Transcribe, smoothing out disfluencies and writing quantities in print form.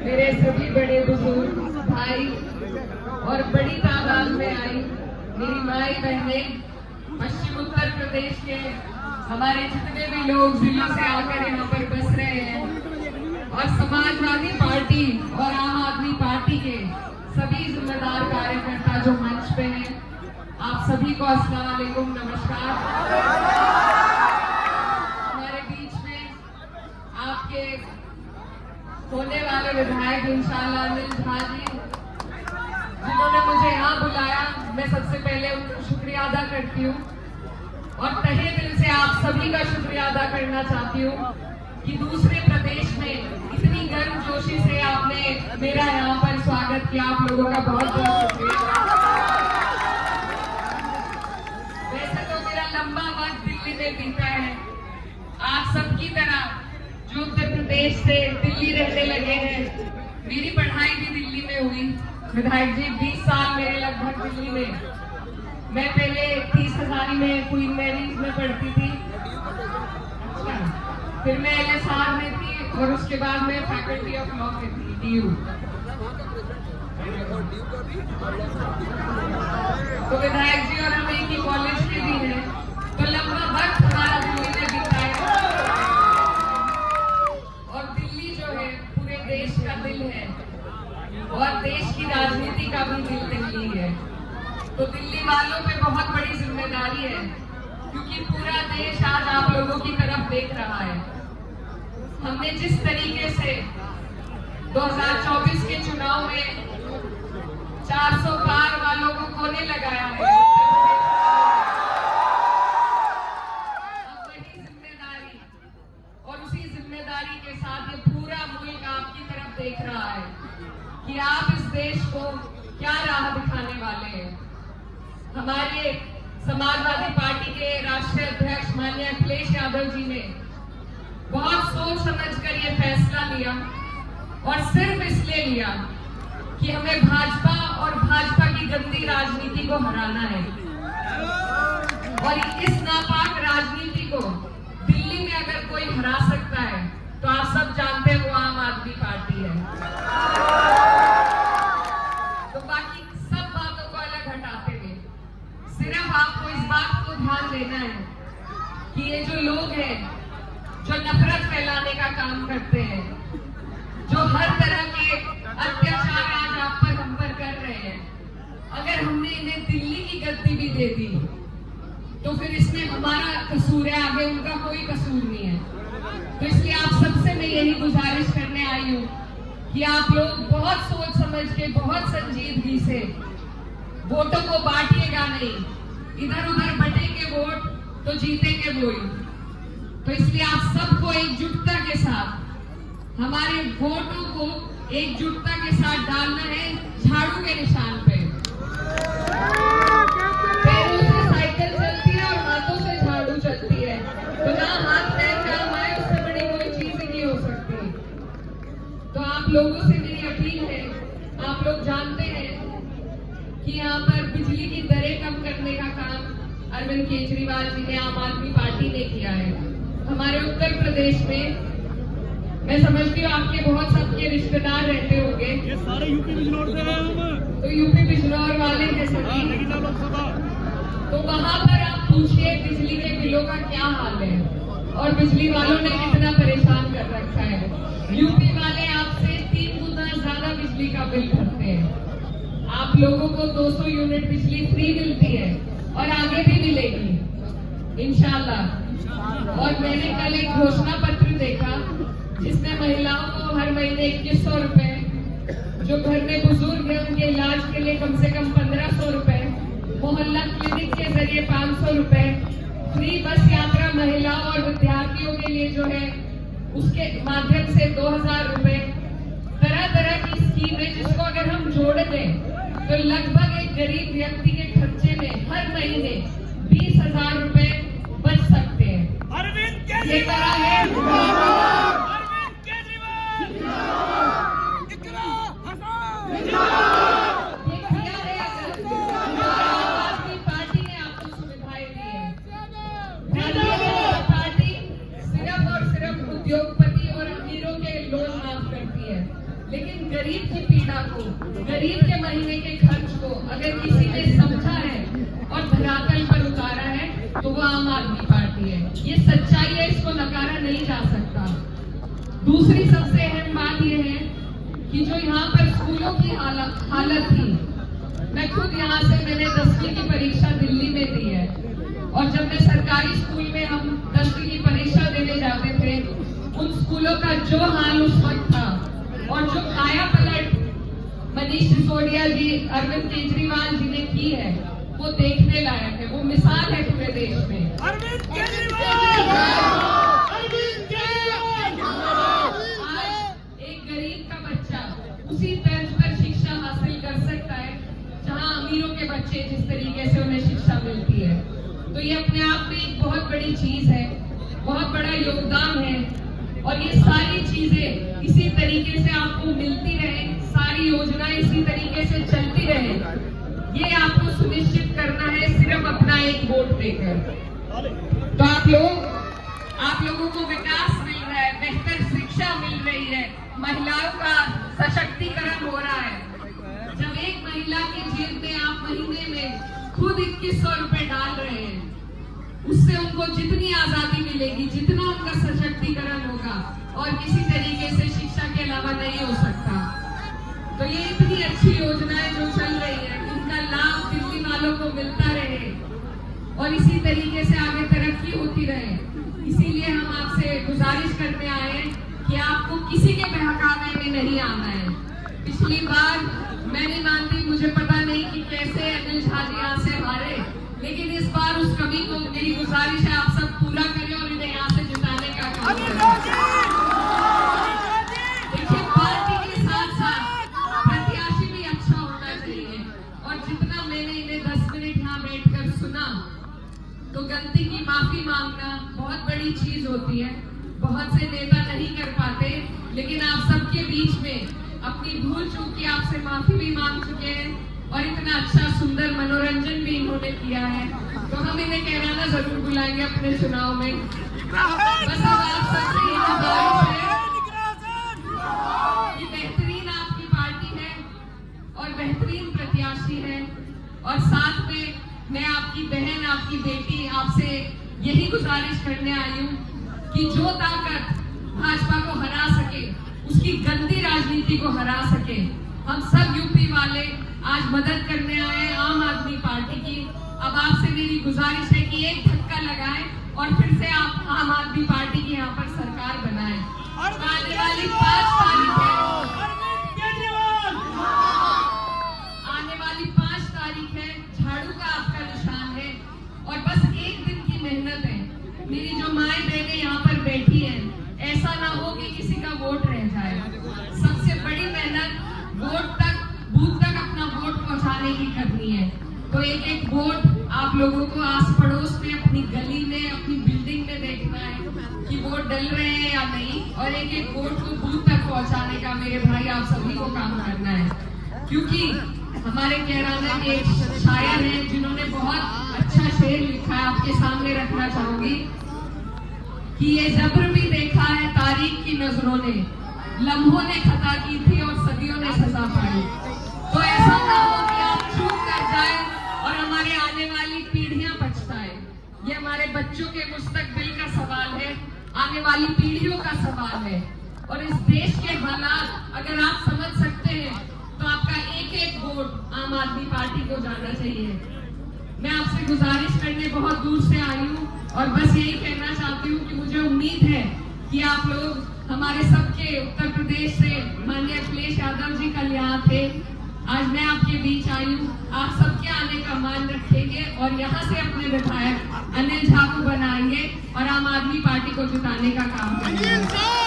मेरे सभी बड़े बुजुर्ग भाई और बड़ी तादाद में आई मेरी माई बहनें, पश्चिम उत्तर प्रदेश के हमारे जितने भी लोग जिलों से आकर यहाँ पर बस रहे हैं और समाजवादी पार्टी और आम आदमी पार्टी के सभी जिम्मेदार कार्यकर्ता जो मंच पे हैं, आप सभी को अस्सलाम वालेकुम, नमस्कार। हमारे बीच में आपके होने वाले विधायक इंशाल्लाह अनिल झा जी, जिन्होंने मुझे यहाँ बुलाया, मैं सबसे पहले उनका शुक्रिया अदा करती हूँ और तहे दिल से आप सभी का शुक्रिया अदा करना चाहती हूँ कि दूसरे प्रदेश में इतनी गर्मजोशी से आपने मेरा यहाँ पर स्वागत किया। आप लोगों का बहुत बहुत शुक्रिया। वैसे तो मेरा लंबा वक्त दिल्ली में बीता है, आप सबकी तरह जो उत्तर प्रदेश से दिल्ली रहने लगे हैं। मेरी पढ़ाई भी दिल्ली में हुई विधायक जी, 20 साल मेरे लगभग दिल्ली में। मैं पहले 30 हजारी में क्वीन मैरीज में पढ़ती थी, अच्छा, फिर मैं LSR में थी और उसके बाद मैं फैकल्टी ऑफ लॉ में थी, DU। तो विधायक जी और हम एक ही कॉलेज के भी हैं, तो लंबा वक्त हमारा दिल्ली में बीता है और दिल्ली जो है पूरे देश का दिल है और देश की राजनीति का भी दिल दिल्ली है। तो दिल्ली वालों पे बहुत बड़ी जिम्मेदारी है क्योंकि पूरा देश आज आप लोगों की तरफ देख रहा है। हमने जिस तरीके से 2024 के चुनाव में 400 पार वालों को कोने लगाया है, अब वही जिम्मेदारी और उसी जिम्मेदारी के साथ ये पूरा मुल्क आपकी तरफ देख रहा है कि आप इस देश को क्या राह दिखाने वाले हैं। हमारे समाजवादी पार्टी के राष्ट्रीय अध्यक्ष माननीय अखिलेश यादव जी ने बहुत सोच समझकर ये फैसला लिया और सिर्फ इसलिए लिया कि हमें भाजपा और भाजपा की गंदी राजनीति को हराना है और इस नापाक राजनीति को दिल्ली में अगर कोई हरा सकता है तो आप सब जानते हैं वो आम आदमी पार्टी है। तो बाकी सब बातों को अलग हटाते हुए सिर्फ आपको इस बात को ध्यान देना है कि ये जो लोग हैं जो नफरत फैलाने का काम करते हैं, जो हर तरह के अत्याचार आज आप पर हम पर कर रहे हैं, अगर हमने इन्हें दिल्ली की गद्दी भी दे दी तो फिर इसमें हमारा कसूर है, आगे उनका कोई कसूर नहीं है। तो इसलिए आप सबसे मैं यही गुजारिश करने आई हूँ कि आप लोग बहुत सोच समझ के, बहुत संजीदगी से वोटों को बांटिएगा नहीं, इधर उधर बटेंगे वोट तो जीतेंगे वही। तो इसलिए आप सबको एकजुटता के साथ हमारे वोटों को एकजुटता के साथ डालना है झाड़ू के निशान पे। पैरों से साइकिल चलती है और हाथों से झाड़ू चलती है, तो ना हाथ पैर काम आए उससे बड़ी कोई चीज नहीं हो सकती। तो आप लोगों से मेरी अपील है, आप लोग जानते हैं कि यहाँ पर बिजली की दरें कम करने का काम अरविंद केजरीवाल जी ने, आम आदमी पार्टी ने किया है। हमारे उत्तर प्रदेश में मैं समझती हूँ आपके बहुत सबके रिश्तेदार रहते होंगे, ये सारे यूपी बिजनौर से हैं हम, तो यूपी बिजनौर वाले हैं सभी। तो वहाँ पर आप पूछिए बिजली के बिलों का क्या हाल है और बिजली वालों ने कितना परेशान कर रखा है। यूपी वाले आपसे 3 गुना ज्यादा बिजली का बिल भरते हैं। आप लोगों को 200 यूनिट बिजली फ्री मिलती है और आगे भी मिलेगी इंशाल्लाह। और मैंने कल एक घोषणा पत्र देखा जिसमें महिलाओं को हर महीने 2100 रुपए, जो घर में बुजुर्ग है उनके इलाज के लिए कम से कम 1500 रुपए, मोहल्ला क्लिनिक के जरिए 500 रुपए, फ्री बस यात्रा महिलाओं और विद्यार्थियों के लिए जो है उसके माध्यम से 2000 रुपए, तरह तरह की स्कीम है जिसको अगर हम जोड़ दें तो लगभग एक गरीब व्यक्ति के खर्चे में हर महीने 20,000 रुपए बच सकते हैं। ये करा है पार्टी ने आपको सुविधाएं दी है। पार्टी सिर्फ और सिर्फ उद्योगपति और अमीरों के लोन माफ करती है लेकिन गरीब की पीड़ा को, गरीब के महीने के खर्च को अगर किसी ने समझा है और धरातल पर उतारा है तो वो आम आदमी पार्टी है। ये सच्चाई है, इसको नकारा नहीं जा सकता। दूसरी सबसे अहम बात यह है कि जो यहाँ पर स्कूलों की हालत थी, मैं खुद यहाँ से मैंने 10वीं की परीक्षा दिल्ली में दी है और जब मैं सरकारी स्कूल में हम 10वीं की परीक्षा देने जाते थे, उन स्कूलों का जो हाल उस वक्त था और जो काया पलट मनीष सिसोदिया जी, अरविंद केजरीवाल जी ने की है, वो देखने लायक है। वो मिसाल है पूरे देश में। अरविंद केजरीवाल! आज एक गरीब का बच्चा उसी तर्ज पर शिक्षा हासिल कर सकता है जहां अमीरों के बच्चे जिस तरीके से उन्हें शिक्षा मिलती है। तो ये अपने आप में एक बहुत बड़ी चीज है, बहुत बड़ा योगदान है और ये सारी चीजें इसी तरीके से आपको मिलती रहे, सारी योजनाएं इसी तरीके से चलती रहे, ये आपको सुनिश्चित करना है सिर्फ अपना एक वोट देकर। तो आप लोगों को विकास मिल रहा है, बेहतर शिक्षा मिल रही है, महिलाओं का सशक्तिकरण हो रहा है। जब एक महिला की जेब में आप महीने में खुद 2100 रुपए डाल रहे हैं, उससे उनको जितनी आजादी मिलेगी, जितना उनका सशक्तिकरण होगा और किसी तरीके से शिक्षा के अलावा नहीं हो सकता। तो ये इतनी अच्छी योजनाएं जो चल रही है, इनका लाभ दिल्ली वालों को मिलता रहे और इसी तरीके से आगे तरक्की होती रहे। इसीलिए हम आपसे गुजारिश करने आए हैं कि आपको किसी के बहकावे में नहीं आना है। पिछली बार मैं नहीं मानती, मुझे पता नहीं कि कैसे अनिल झा जी यहाँ से हारे, लेकिन इस बार उस कमी को मेरी गुजारिश है आप सब पूरा करें और इन्हें यहाँ से जिताने का काम करें। देखिए, पार्टी के साथ साथ प्रत्याशी भी अच्छा होना चाहिए और जितना मैंने इन्हें 10 मिनट यहाँ बैठकर सुना, तो गलती की माफी मांगना बहुत बड़ी चीज होती है। बहुत से नेता नहीं कर पाते, लेकिन आप सबके बीच में अपनी भूल चूक की आपसे माफी भी मांग चुके हैं और इतना अच्छा सुंदर मनोरंजन भी इन्होंने किया है। तो हम इन्हें कहना जरूर बुलाएंगे अपने चुनाव में। बस अब आप सबसे ये गुजारिश है कि बेहतरीन आपकी पार्टी है और बेहतरीन प्रत्याशी है और साथ में मैं आपकी बहन, आपकी बेटी, आपसे यही गुजारिश करने आई हूँ कि जो ताकत भाजपा को हरा सके, उसकी गंदी राजनीति को हरा सके, हम सब यूपी वाले आज मदद करने आए हैं आम आदमी पार्टी की। अब आपसे मेरी गुजारिश है कि एक धक्का लगाएं और फिर से आप आम आदमी पार्टी की यहाँ पर सरकार बनाएं। आने वाली 5 तारीख है, आने वाली 5 तारीख है, झाड़ू का आपका निशान है और बस एक दिन की मेहनत है। मेरी जो माएं बहनें यहाँ पर बैठी हैं, ऐसा ना हो कि किसी का वोट रह जाए। सबसे बड़ी मेहनत वोट तक, बूथ तक अपना वोट पहुंचाने की करनी है। तो एक एक वोट आप लोगों को आस पड़ोस में, अपनी गली में, अपनी बिल्डिंग में देखना है कि वोट डल रहे हैं या नहीं, और एक एक वोट को बूथ तक पहुंचाने का मेरे भाई आप सभी को काम करना है। क्योंकि हमारे कैराना के एक शायर हैं जिन्होंने बहुत अच्छा शेर लिखा है, आपके सामने रखना चाहूंगी कि ये जबर भी देखा है तारीख की नजरों ने, लम्हों ने खता की थी और सदियों ने सजा पाई। तो ऐसा ना हो कि आप चूक कर जाए और हमारे आने वाली पीढ़ियां पछताए। ये हमारे बच्चों के मुस्तकबिल का सवाल है, आने वाली पीढ़ियों का सवाल है। और इस देश के हालात अगर आप समझ सकते हैं तो आपका एक एक वोट आम आदमी पार्टी को जाना चाहिए। मैं आपसे गुजारिश करने बहुत दूर से आई हूँ और बस यही कहना चाहती हूँ कि मुझे उम्मीद है कि आप लोग हमारे सबके उत्तर प्रदेश से माननीय अखिलेश यादव जी कल यहाँ थे, आज मैं आपके बीच आई हूँ। आप सबके आने का मान रखेंगे और यहाँ से अपने विधायक अनिल झा को बनाएंगे और आम आदमी पार्टी को जिताने का काम करेंगे।